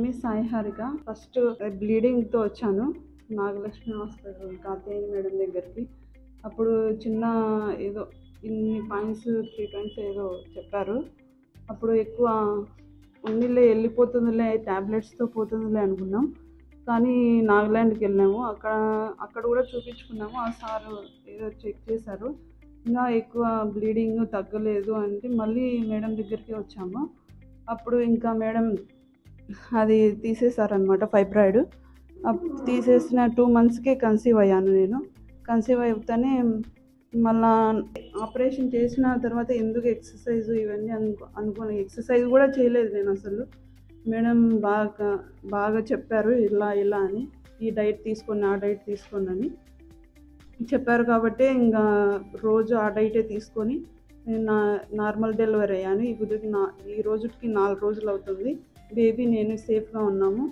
మీ Sai Harika. First బ్లీడింగ్తో వచ్చాను Nagalakshmi hospital కాతేని madam దగ్గరికి. అప్పుడు చిన్న ఏదో ఇన్ని పాయింట్స్ 3 పాయింట్స్ ఏదో చెప్పారు. అప్పుడు ఎక్కువ ఉన్నిలే వెళ్ళిపోతుందిలే ట్యాబ్లెట్స్తో పోతుందిలే అనుకున్నాం. కానీ నాగాలాండ్కి వెళ్ళాము. అక్కడ కూడా చూపించుకున్నాము. ఆ సారు ఏదో చెక్ చేశారు. ఇంకా ఎక్కువ బ్లీడింగ్ తగ్గలేదు అంటే మళ్ళీ మేడం దగ్గరికి వచ్చాము. అప్పుడు ఇంకా మేడం అది తీసేశారనమాట ఫైబ్రాయిడ్. తీసేసిన 2 monthsకే కన్సీవ్ అయ్యాను నేను. కన్సీవ్ అయితేనే మళ్ళా ఆపరేషన్ చేసిన తర్వాత ఎందుకు ఎక్సర్సైజ్ ఇవన్నీ అనుకోని ఎక్సర్సైజ్ కూడా చేయలేదు నేను అసలు. మేడం బాగా చెప్పారు ఇలా అని, ఈ డైట్ తీసుకోండి ఆ డైట్ తీసుకోండి అని చెప్పారు. కాబట్టి ఇంకా రోజు ఆ డైటే తీసుకొని నార్మల్ డెలివరీ అయ్యాను. ఈ రోజుకి 4 రోజులు అవుతుంది. బేబీ నేను సేఫ్గా ఉన్నాము.